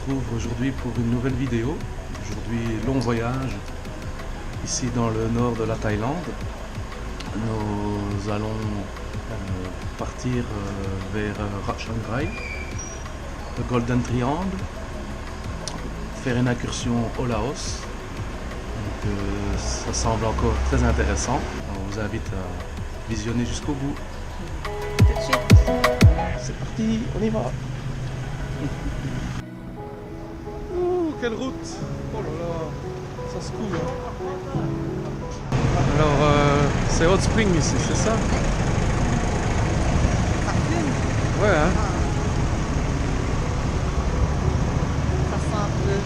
retrouve aujourd'hui pour une nouvelle vidéo. Aujourd'hui, long voyage ici dans le nord de la Thaïlande. Nous allons partir vers Chiang Mai, le Golden Triangle, faire une incursion au Laos. Donc, ça semble encore très intéressant. On vous invite à visionner jusqu'au bout. Tout de suite. C'est parti, on y va. Ouh, quelle route! Oh là là, ça se coule. Hein. Alors, c'est Hot Spring ici, c'est ça? Ouais, hein? Ça sent un peu.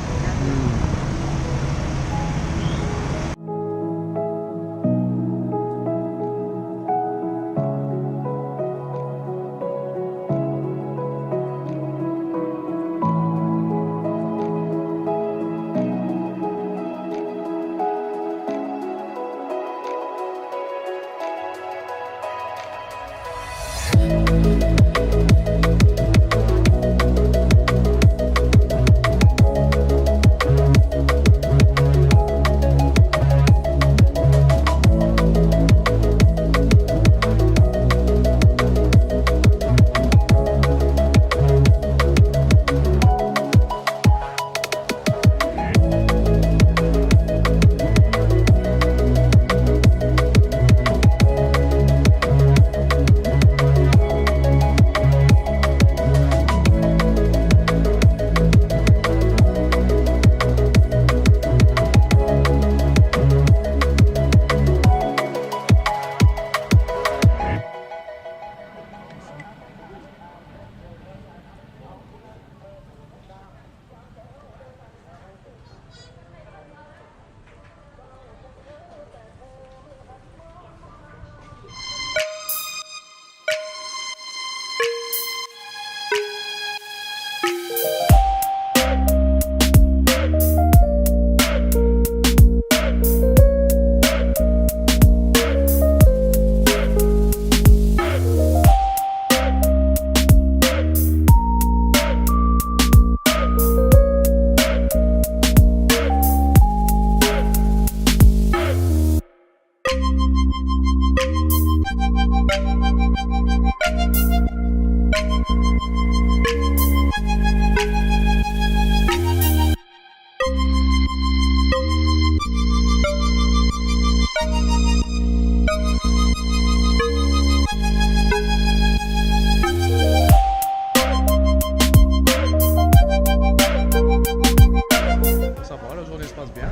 Ça va, la journée se passe bien.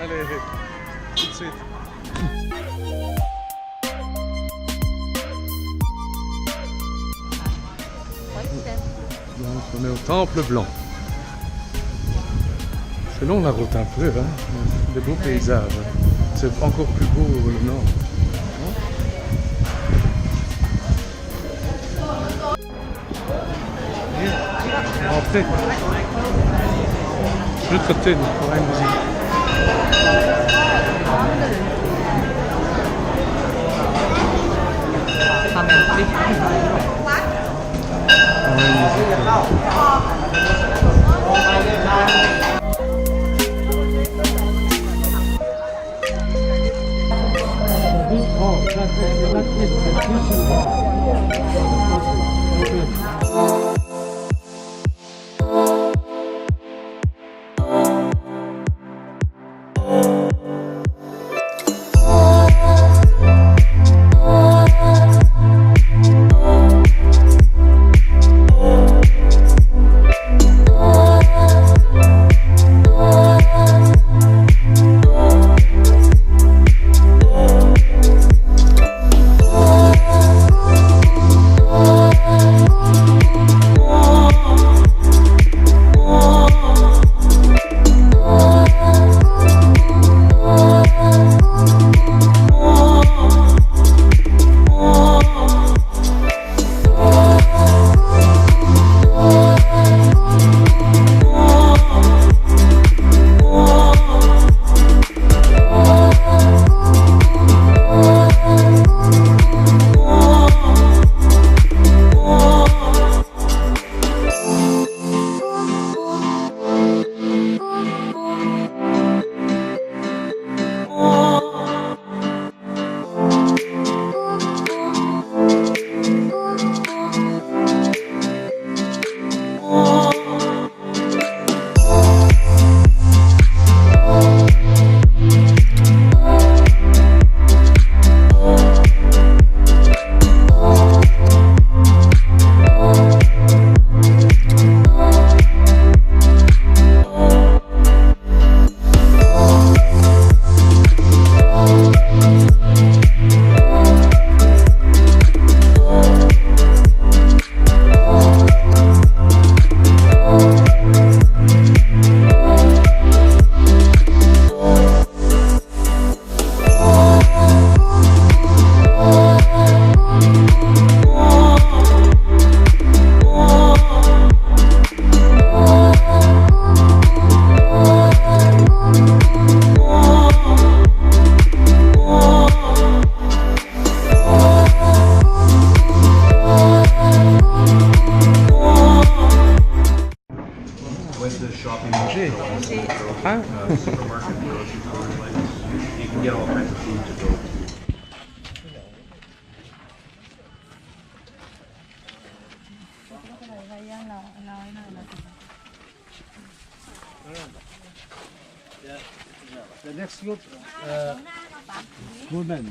Allez, tout de suite. Donc on est au temple blanc. C'est long la route un peu, hein. Des beaux paysages. C'est encore plus beau au nord. Entrez. De l'autre côté, pour une visite. Ah, supermarket, grocery store, like you can get all kinds of food to go to. The next group, woman,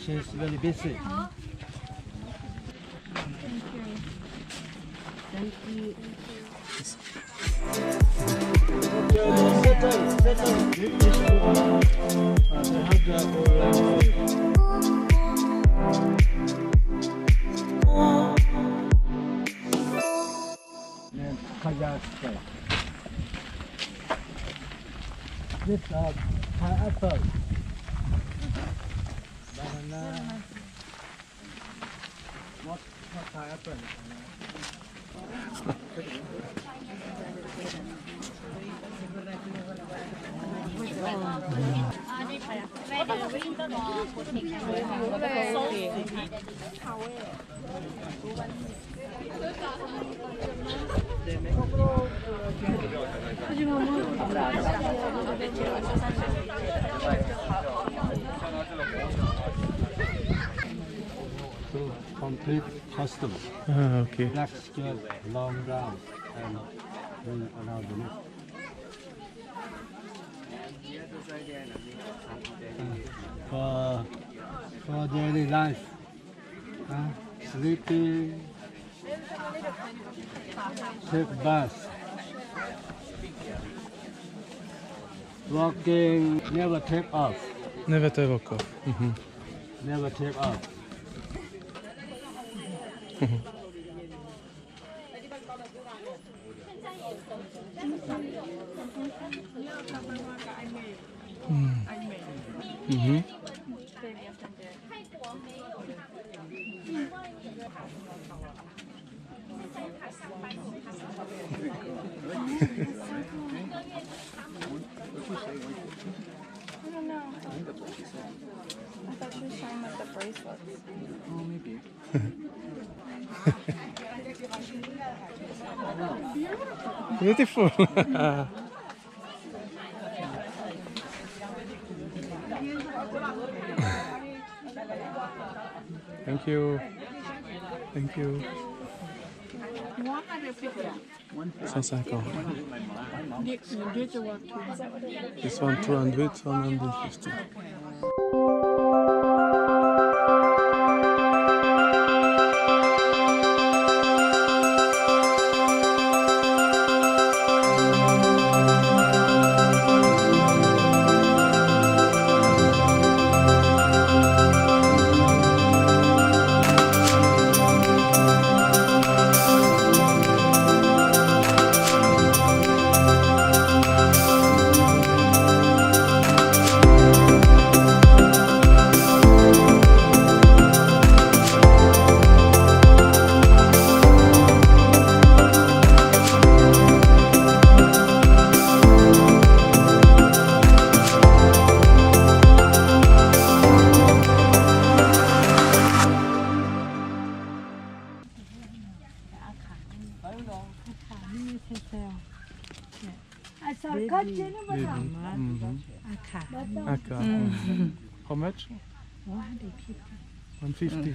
she's very busy. This pineapple, banana, what pineapple? So complete costume. okay. Black skirt, long gown, and ring around the neck. For daily life, sleeping, take bath, walking, never take off, Never take off. never take off. I don't know. I thought she was showing like the bracelets. Oh, maybe. Beautiful. Thank you. Thank you. 150. This one 200, 150. Okay. How much? 150.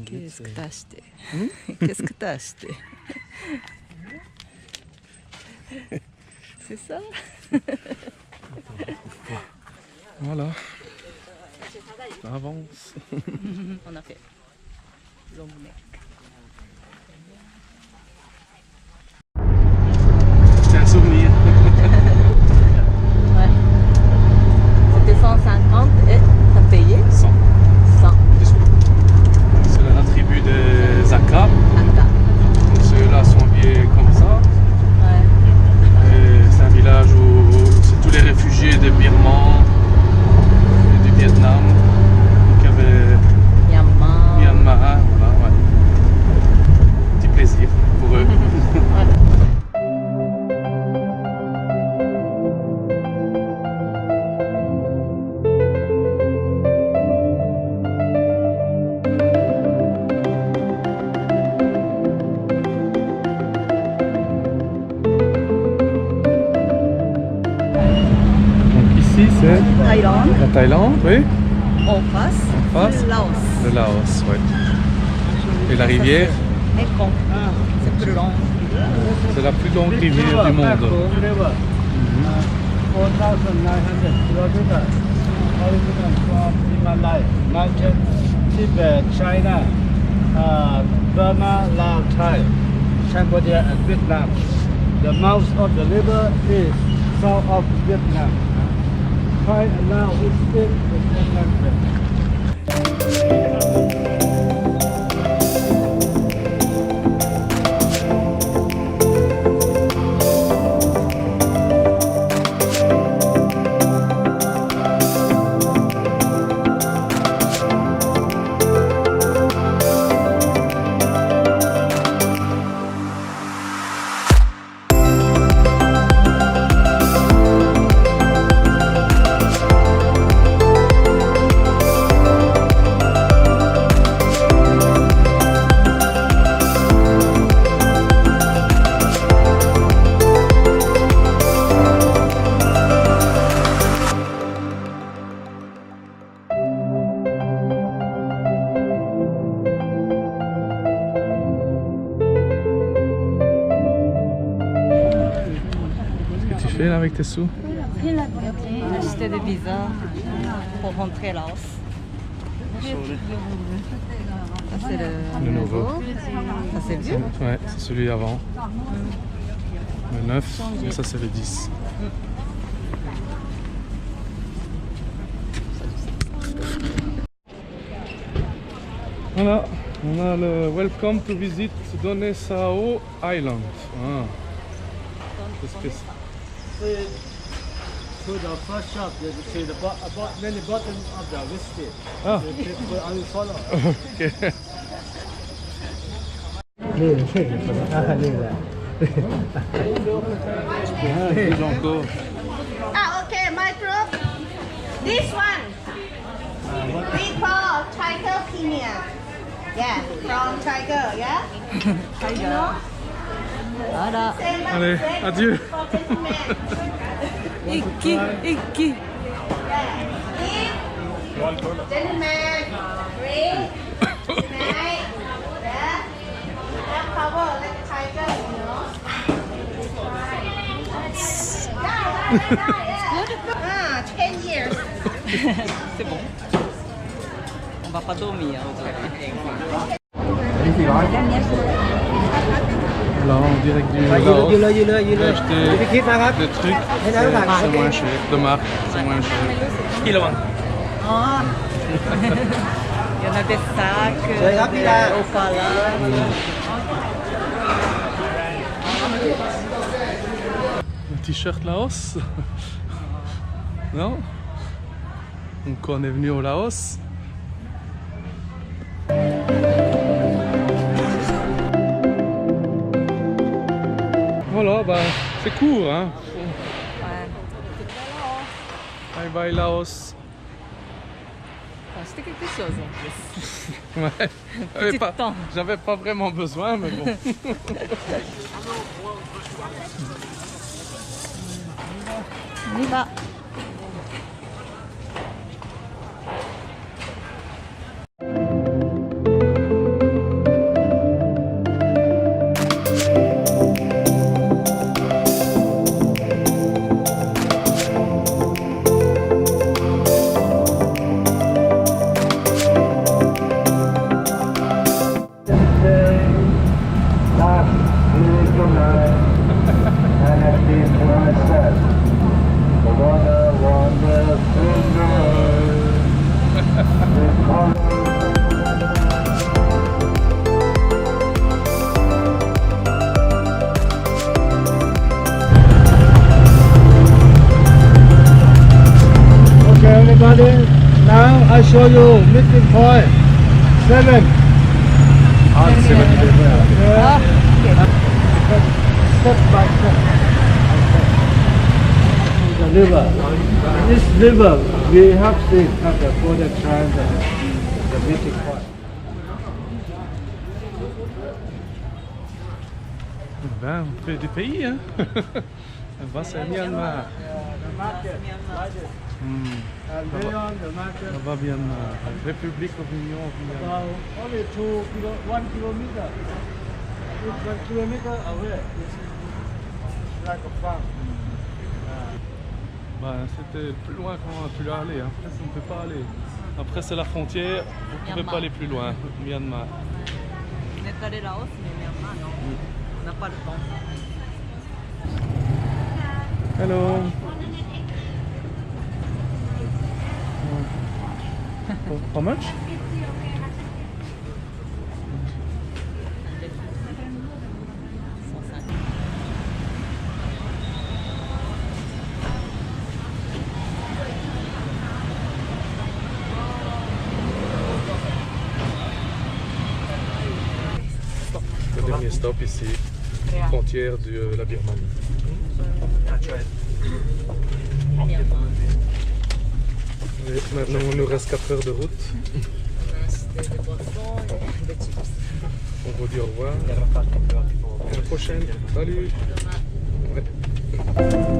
Qu'est-ce que t'as acheté? Qu'est-ce que t'as acheté? C'est ça? Voilà. Ça avance. On a fait long neck. C'est un souvenir. Ouais. C'était 150 et t'as payé 100. 100. C'est la tribu des Aka. Attends. Ceux-là sont habillés comme ça. Ouais. Et c'est un village où c'est tous les réfugiés des Birmans et du Vietnam. Donc il y avait Myanmar. Myanmar, voilà, ouais. c'est Thaïlande. la Thaïlande, oui. En face, face. le Laos. Le Laos, oui. Et la rivière, Mekong. C'est plus long. c'est la plus longue rivière du monde. 4,900 kilometers. Origin from Himalaya, mountain, Tibet, China, Burma, Laos, Thai, Cambodia, and Vietnam. The mouth of the river is south of Vietnam. Thai and Laos is still the same country. Qu'est-ce que tu fais là avec tes sous? Acheter des visas pour rentrer Laos. Ça c'est Le nouveau. Ça c'est vieux. Ouais, c'est celui avant. Le 9, et ça c'est le 10. Voilà, on a le Welcome to visit Dansao Island. Ah. Qu'est-ce que c'est? To the first shop, you see the many bottom of the whiskey. Ah. I will follow. Ok. นี่ใช่นี่แหละ Plus encore. Okay, my group. This one. We call tiger premium. Yeah, from tiger, yeah? You know? Voilà. Same as Allez, same adieu. for gentlemen. Iki, iki. Yeah. If gentlemen, drink, tonight, yeah? Have power like a tiger, you know? Yeah. 10 years. C'est bon. On va pas dormir aujourd'hui. Là, en direct du Laos. J'ai acheté des trucs, c'est moins cher. De marque, c'est moins cher. Il y en a des sacs, des haut-parleurs. Un t-shirt Laos. Non? Donc on est venu au Laos. Voilà, bah, c'est court, hein. Bye bye Laos. Acheter quelque chose en plus. Ouais. Petit temps. J'avais pas vraiment besoin, mais bon. On y va. Okay, everybody. Now I show you meeting point 7. Ah, c'est bon. Yeah. Step by step. The river. This river we have seen for the transit. The meeting point. Ben, on fait des pays, hein. Là-bas, c'est Myanmar. The market. And beyond the market, Ça va Myanmar. République of Union of Myanmar. about only 1 kilometer. It's 1 kilometer away. This is like a farm. Bah, c'était plus loin qu'on a pu aller. Après, on ne peut pas aller. Après, c'est la frontière. Vous ne pouvez Myanmar. pas aller plus loin. Myanmar. On est allé Laos, mais Myanmar, non. On n'a pas le temps. Hello. How much? Le dernier stop ici, frontière de la Birmanie. Et maintenant, il nous reste 4 heures de route. On a acheté des boissons et des chips. On vous dit au revoir. À la prochaine. Salut. Demain. Ouais.